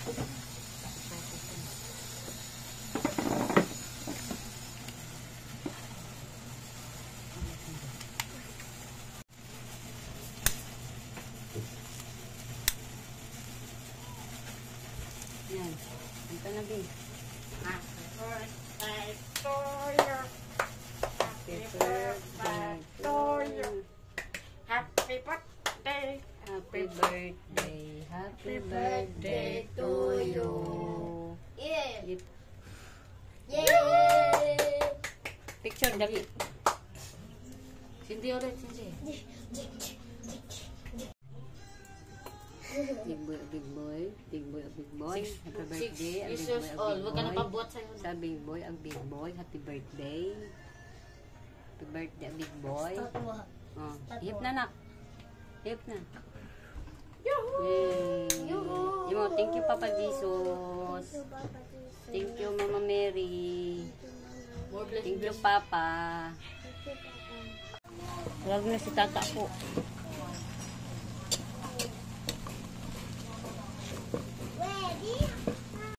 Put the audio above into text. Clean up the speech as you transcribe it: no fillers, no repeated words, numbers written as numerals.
Yan. Ang kanabi. Happy birthday to you. Happy birthday to you. Happy birthday. Happy birthday. Happy birthday to you. Yeah. Yep. Yay! Picture, dali. Sindi ulit, sindi. Big boy, big boy. Big boy, big boy. Happy birthday. Ang big boy, ang Huwag ka na big boy. pabuhat sa'yo. Sa big boy, ang big boy. Happy birthday. Happy birthday, big boy. Oh, hip na, nak. Hip na. Yay! Yo, thank you, Papa Jesus. Thank you, Mama Mary. More blessings. Thank you, Papa. Lagi na si tata po.